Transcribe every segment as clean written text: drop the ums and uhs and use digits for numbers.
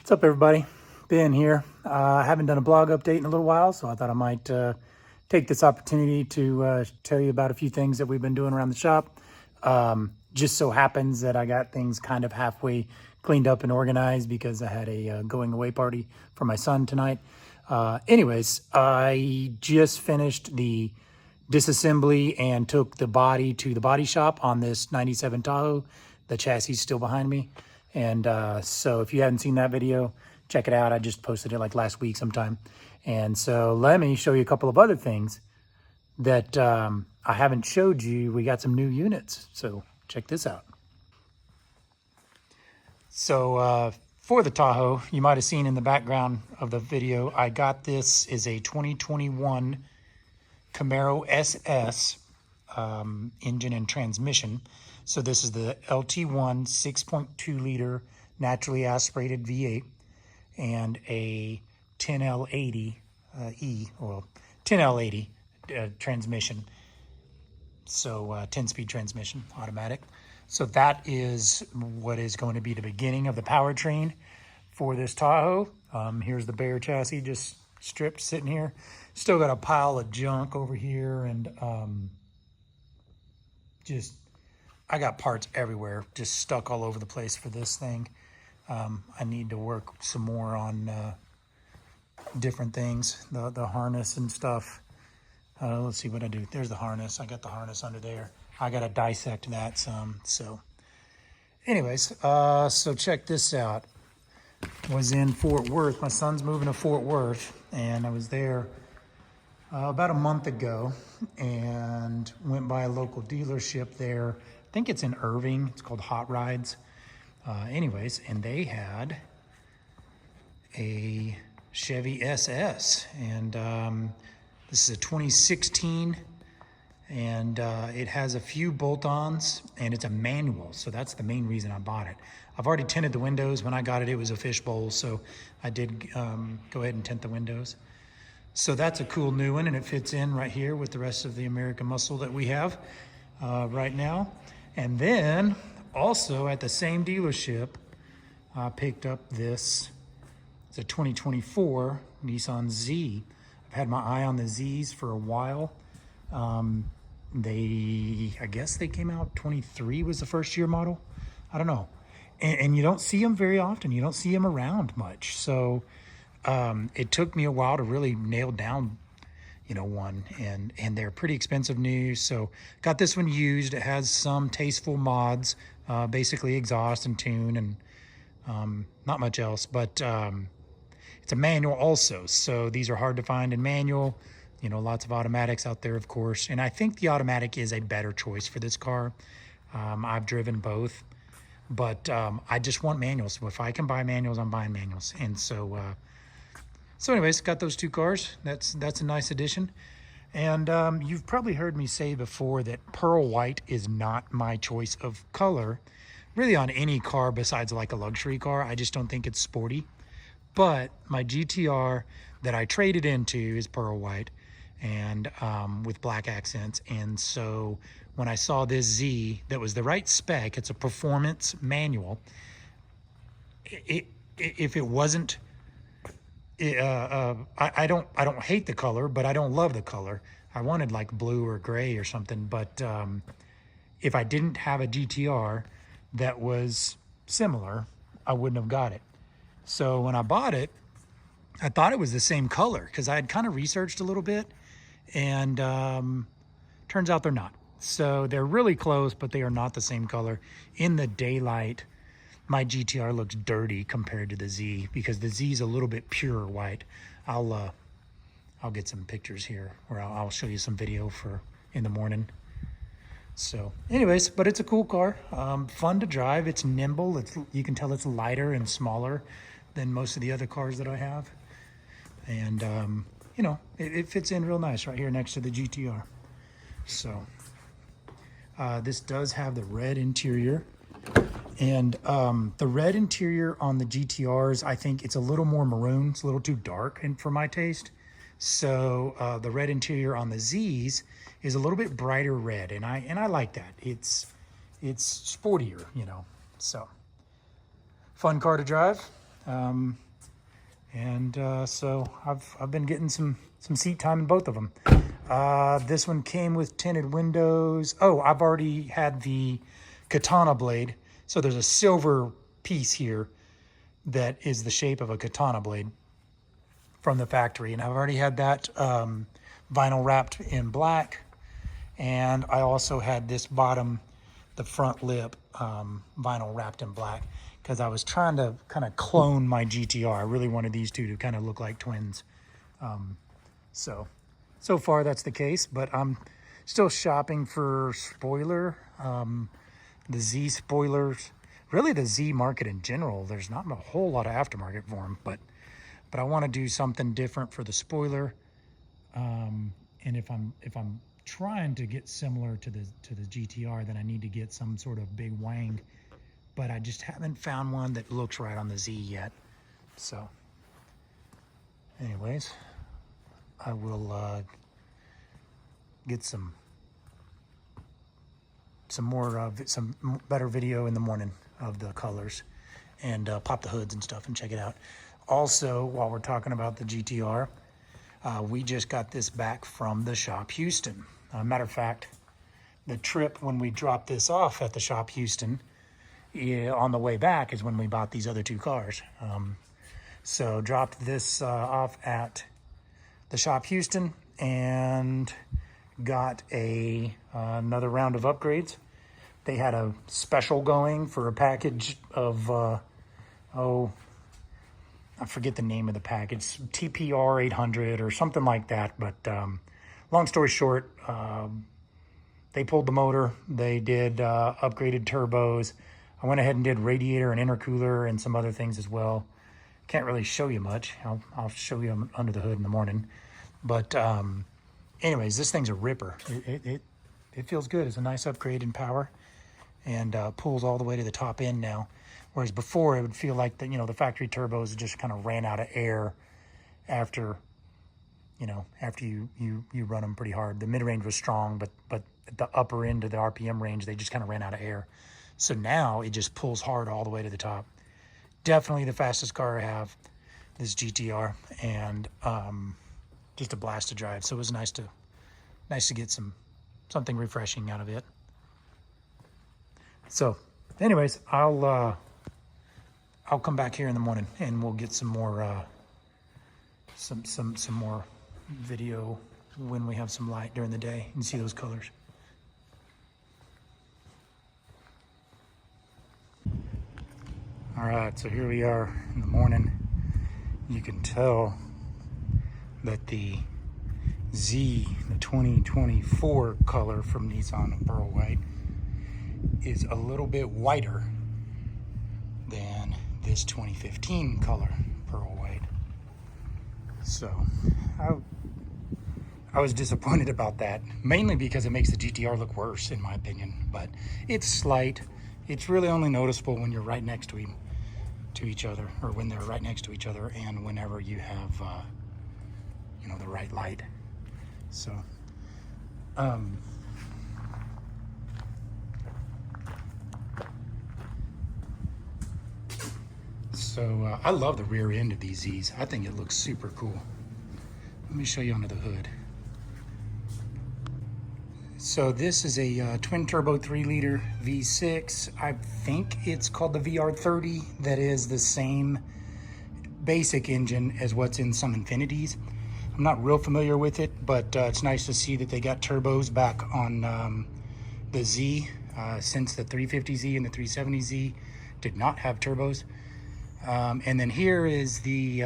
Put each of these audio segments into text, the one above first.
What's up, everybody? Ben here. I haven't done a blog update in a little while, so I thought I might take this opportunity to tell you about a few things that we've been doing around the shop. Just so happens that I got things kind of halfway cleaned up and organized because I had a going away party for my son tonight. Anyways, I just finished the disassembly and took the body to the body shop on this 97 Tahoe. The chassis is still behind me. And so if you haven't seen that video, check it out. I just posted it like last week sometime. And so let me show you a couple of other things that I haven't showed you. We got some new units, so check this out. So for the Tahoe, you might have seen in the background of the video, I got this is a 2021 Camaro SS engine and transmission. So this is the LT1 6.2 liter naturally aspirated V8 and a 10L80 10L80 transmission. So 10-speed transmission, automatic. So that is what is going to be the beginning of the powertrain for this Tahoe. Here's the bare chassis just stripped sitting here. Still got a pile of junk over here, and I got parts everywhere, just stuck all over the place for this thing. I need to work some more on different things, the harness and stuff. Let's see what I do. There's the harness. I got the harness under there. I got to dissect that some. So anyways, so check this out. Was in Fort Worth. My son's moving to Fort Worth, and I was there about a month ago and went by a local dealership there. I think it's in Irving. It's called Hot Rides. Anyways, and they had a Chevy SS, and this is a 2016, and it has a few bolt-ons, and it's a manual, so that's the main reason I bought it. I've already tinted the windows. When I got it, it was a fishbowl, so I did go ahead and tint the windows. So that's a cool new one, and it fits in right here with the rest of the American Muscle that we have right now. And then also at the same dealership, I picked up this. It's a 2024 Nissan Z. I've had my eye on the Zs for a while. I guess they came out, 23 was the first year model. I don't know. And you don't see them very often. You don't see them around much. So it took me a while to really nail down, one, and they're pretty expensive new. So got this one used. It has some tasteful mods, basically exhaust and tune, and not much else, but it's a manual also. So these are hard to find in manual. Lots of automatics out there, of course. And I think the automatic is a better choice for this car. I've driven both, but I just want manuals. So if I can buy manuals, I'm buying manuals. And so anyways, got those two cars. That's a nice addition. And you've probably heard me say before that pearl white is not my choice of color, really on any car besides like a luxury car. I just don't think it's sporty. But my GTR that I traded into is pearl white, and with black accents. And so when I saw this Z that was the right spec, it's a performance manual. If it wasn't, I don't hate the color, but I don't love the color. I wanted like blue or gray or something. But if I didn't have a GTR that was similar, I wouldn't have got it. So when I bought it, I thought it was the same color because I had kind of researched a little bit, and turns out they're not. So they're really close, but they are not the same color. In the daylight, my GTR looks dirty compared to the Z because the Z is a little bit purer white. I'll get some pictures here, or I'll show you some video for in the morning. So anyways, but it's a cool car, fun to drive. It's nimble. You can tell it's lighter and smaller than most of the other cars that I have. And, it fits in real nice right here next to the GTR. So this does have the red interior. And the red interior on the GTRs, I think it's a little more maroon. It's a little too dark for my taste. So the red interior on the Zs is a little bit brighter red, and I like that. It's sportier, So fun car to drive. So I've been getting some seat time in both of them. This one came with tinted windows. Oh, I've already had the katana blade. So there's a silver piece here that is the shape of a katana blade from the factory. And I've already had that vinyl wrapped in black. And I also had this bottom, the front lip, vinyl wrapped in black, because I was trying to kind of clone my GTR. I really wanted these two to kind of look like twins. So far that's the case, but I'm still shopping for spoiler. The Z spoilers, really the Z market in general, there's not a whole lot of aftermarket for them, but I want to do something different for the spoiler. And if I'm trying to get similar to the GTR, then I need to get some sort of big wang, but I just haven't found one that looks right on the Z yet. So anyways, I will get some better video in the morning of the colors, and pop the hoods and stuff and check it out. Also, while we're talking about the GTR, we just got this back from the shop Houston. Matter of fact, the trip when we dropped this off at the shop Houston, on the way back is when we bought these other two cars. So dropped this off at the shop Houston and got another round of upgrades. They had a special going for a package of, I forget the name of the package, TPR 800 or something like that. But long story short, they pulled the motor. They did upgraded turbos. I went ahead and did radiator and intercooler and some other things as well. Can't really show you much. I'll show you under the hood in the morning. But anyways, this thing's a ripper. It feels good. It's a nice upgrade in power, and pulls all the way to the top end now. Whereas before, it would feel like the factory turbos just kind of ran out of air after you run them pretty hard. The mid-range was strong, but at the upper end of the RPM range, they just kind of ran out of air. So now it just pulls hard all the way to the top. Definitely the fastest car I have, this GTR, and just a blast to drive. So it was nice to get something refreshing out of it. So anyways, I'll come back here in the morning and we'll get some more some more video when we have some light during the day and see those colors. All right, so here we are in the morning. You can tell that the Z, the 2024 color from Nissan Pearl White, is a little bit whiter than this 2015 color Pearl White. So I was disappointed about that, mainly because it makes the GTR look worse in my opinion, but it's slight. It's really only noticeable when you're right next to each other, or when they're right next to each other, and whenever you have the right light. So I love the rear end of these Z's. I think it looks super cool. Let me show you under the hood. So this is a twin turbo 3-liter V6. I think it's called the VR30. That is the same basic engine as what's in some Infinitis. I'm not real familiar with it, but it's nice to see that they got turbos back on the Z, since the 350Z and the 370Z did not have turbos. And then here is the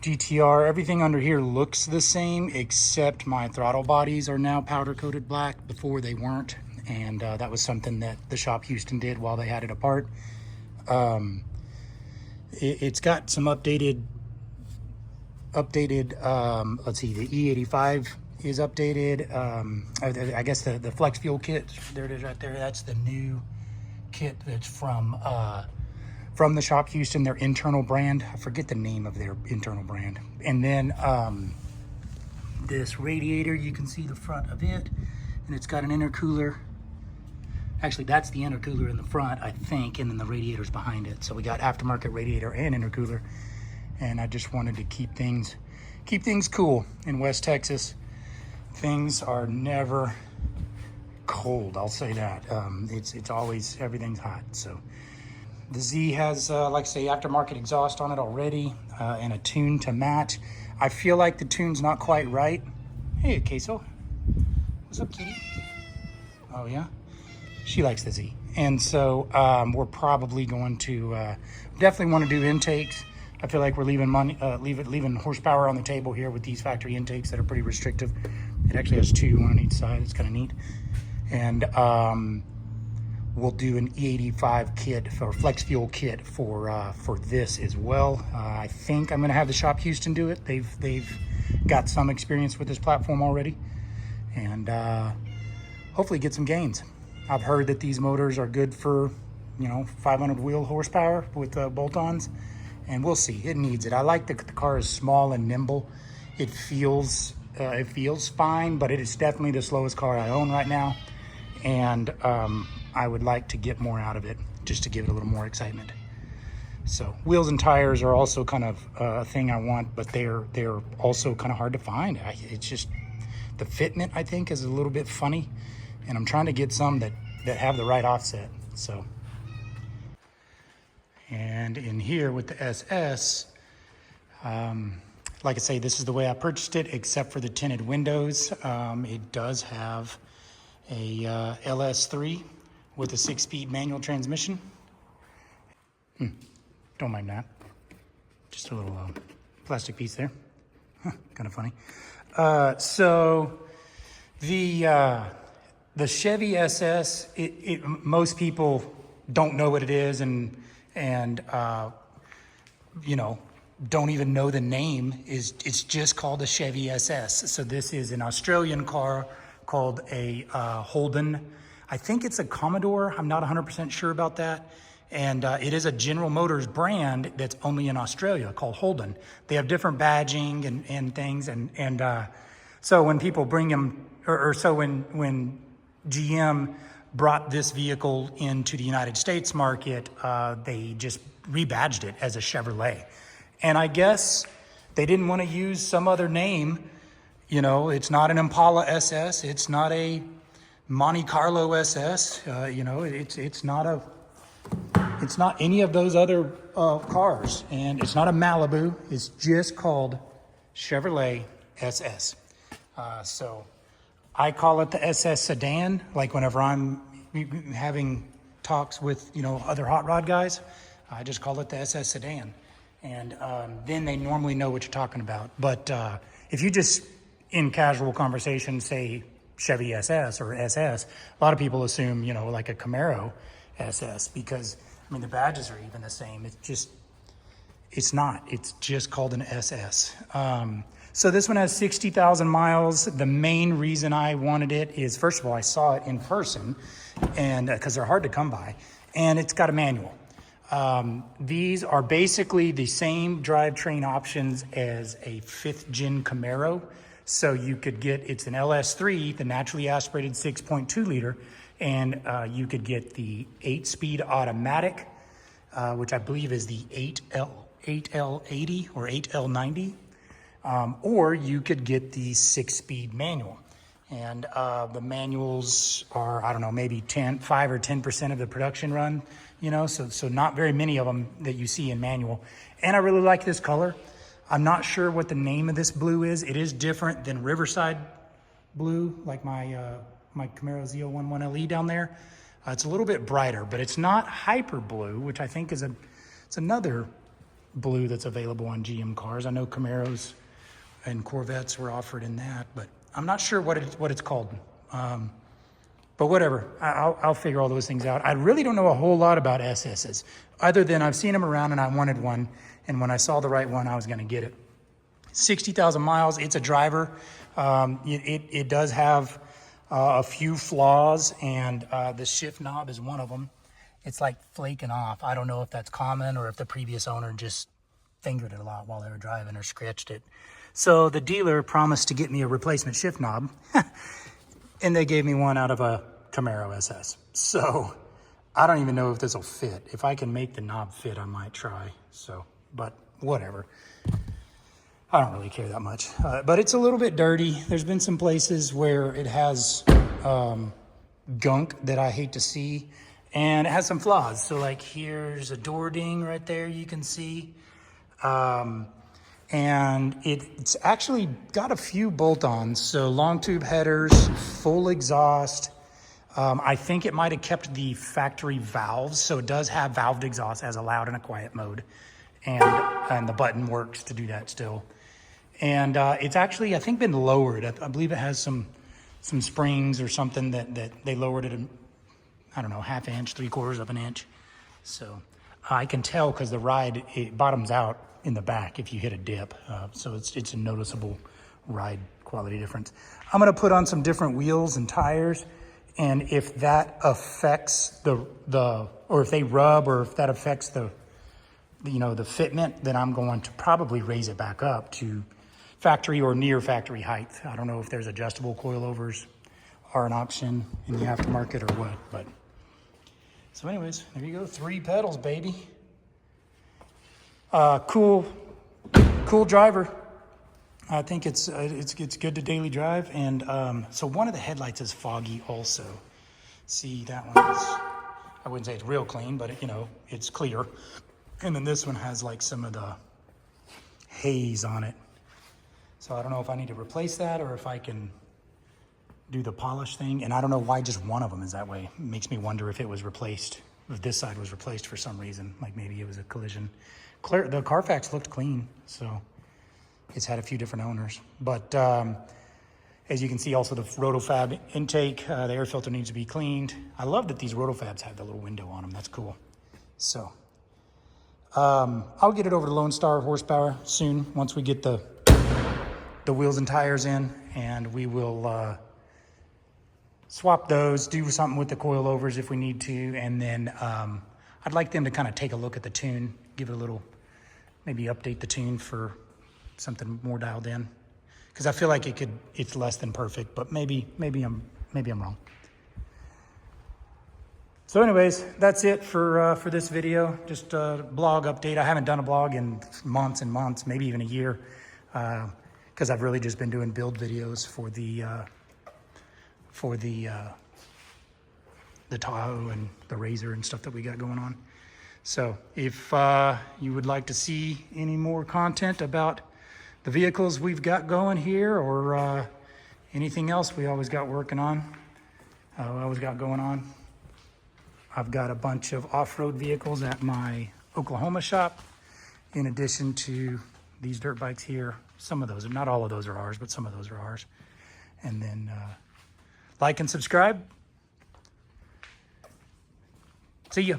GTR. Everything under here looks the same, except my throttle bodies are now powder coated black. Before they weren't, and that was something that the shop Houston did while they had it apart. It's got some updated. Let's see, the E85 is updated. I guess the flex fuel kit, there it is right there. That's the new kit that's from the shop Houston, their internal brand. I forget the name of their internal brand. And then this radiator, you can see the front of it, and it's got an intercooler. Actually, that's the intercooler in the front, I think, and then the radiator's behind it. So we got aftermarket radiator and intercooler. And I just wanted to keep things cool in West Texas. Things are never cold, I'll say that. It's always, everything's hot. So the Z has, like I say, aftermarket exhaust on it already, and a tune to match. I feel like the tune's not quite right. Hey, Queso. What's up, kitty? Oh, yeah? She likes the Z. And so we're probably going to definitely want to do intakes. I feel like we're leaving money, leaving horsepower on the table here with these factory intakes that are pretty restrictive. It actually has two, one on each side. It's kind of neat. And we'll do an E85 kit or flex fuel kit for this as well. I think I'm going to have the Shop Houston do it. They've got some experience with this platform already, and hopefully get some gains. I've heard that these motors are good for 500 wheel horsepower with bolt-ons, and we'll see. It needs it. I like that the car is small and nimble. It feels fine, but it is definitely the slowest car I own right now, and I would like to get more out of it just to give it a little more excitement. So wheels and tires are also kind of a thing I want, but they're also kind of hard to find. It's just the fitment, I think, is a little bit funny, and I'm trying to get some that have the right offset. So, and in here with the SS, like I say, this is the way I purchased it, except for the tinted windows. It does have a LS3 with a 6-speed manual transmission. Don't mind that. Just a little plastic piece there. Kind of funny. So the Chevy SS, most people don't know what it is, and don't even know the name. It's just called a Chevy SS. So this is an Australian car called a Holden. I think it's a Commodore. I'm not 100% sure about that. And it is a General Motors brand that's only in Australia called Holden. They have different badging and things. And so when people bring them, when GM brought this vehicle into the United States market, they just rebadged it as a Chevrolet. And I guess they didn't want to use some other name. It's not an Impala SS. It's not a Monte Carlo SS. It's not any of those other cars, and it's not a Malibu. It's just called Chevrolet SS. So I call it the SS sedan. Like whenever I'm having talks with other hot rod guys, I just call it the SS sedan, and then they normally know what you're talking about. But if you just in casual conversation say Chevy SS or SS, a lot of people assume like a Camaro SS, because the badges are even the same. It's not. It's just called an SS. So this one has 60,000 miles. The main reason I wanted it is, first of all, I saw it in person, and because they're hard to come by, and it's got a manual. These are basically the same drivetrain options as a 5th gen Camaro. So you could get, it's an LS3, the naturally aspirated 6.2 liter, and you could get the 8-speed automatic, which I believe is the 8L80 or 8L90, or you could get the 6-speed manual. And the manuals are, I don't know, maybe 5 or 10% of the production run, so not very many of them that you see in manual. And I really like this color. I'm not sure what the name of this blue is. It is different than Riverside blue, like my Camaro Z011LE down there. It's a little bit brighter, but it's not hyper blue, which I think is it's another blue that's available on GM cars. I know Camaros and Corvettes were offered in that, but I'm not sure what it's called. But whatever, I'll figure all those things out. I really don't know a whole lot about SSs, other than I've seen them around and I wanted one. And when I saw the right one, I was gonna get it. 60,000 miles, it's a driver. It does have a few flaws, and the shift knob is one of them. It's like flaking off. I don't know if that's common or if the previous owner just fingered it a lot while they were driving or scratched it. So the dealer promised to get me a replacement shift knob, and they gave me one out of a Camaro SS. So I don't even know if this will fit. If I can make the knob fit, I might try. So, but whatever. I don't really care that much. But it's a little bit dirty. There's been some places where it has gunk that I hate to see. And it has some flaws. So like here's a door ding right there you can see. And it's actually got a few bolt-ons. So long tube headers, full exhaust. I think it might have kept the factory valves. So it does have valved exhaust as a loud and a quiet mode. And the button works to do that still. And it's actually, I think, been lowered. I believe it has some springs or something that they lowered it, I don't know, 1/2 inch, 3/4 of an inch. So I can tell because the ride, it bottoms out in the back if you hit a dip. So it's a noticeable ride quality difference. I'm gonna put on some different wheels and tires. And if that affects or if they rub or if that affects the fitment, then I'm going to probably raise it back up to factory or near factory height. I don't know if there's adjustable coilovers are an option in the aftermarket or what, but so anyways, there you go, 3 pedals, baby. Cool driver. I think it's good to daily drive. And so one of the headlights is foggy also. See, that one is, I wouldn't say it's real clean, but it's clear. And then this one has like some of the haze on it. So I don't know if I need to replace that or if I can do the polish thing. And I don't know why just one of them is that way. It makes me wonder if it was replaced, if this side was replaced for some reason, like maybe it was a collision. The Carfax looked clean, so it's had a few different owners. But as you can see, also the Rotofab intake, the air filter needs to be cleaned. I love that these Rotofabs have the little window on them. That's cool. So I'll get it over to Lone Star horsepower soon once we get the wheels and tires in, and we will swap those, do something with the coilovers if we need to, and then I'd like them to kind of take a look at the tune, give it a little, maybe update the tune for something more dialed in, because I feel like it's less than perfect, but maybe I'm wrong. So anyways, that's it for this video. Just a blog update. I haven't done a blog in months and months, maybe even a year, because I've really just been doing build videos for the Tahoe and the Razor and stuff that we got going on. So if you would like to see any more content about the vehicles we've got going here, or anything else we always got working on, going on, I've got a bunch of off-road vehicles at my Oklahoma shop, in addition to these dirt bikes here. Some of those, not all of those are ours, but some of those are ours. And then like and subscribe. See ya.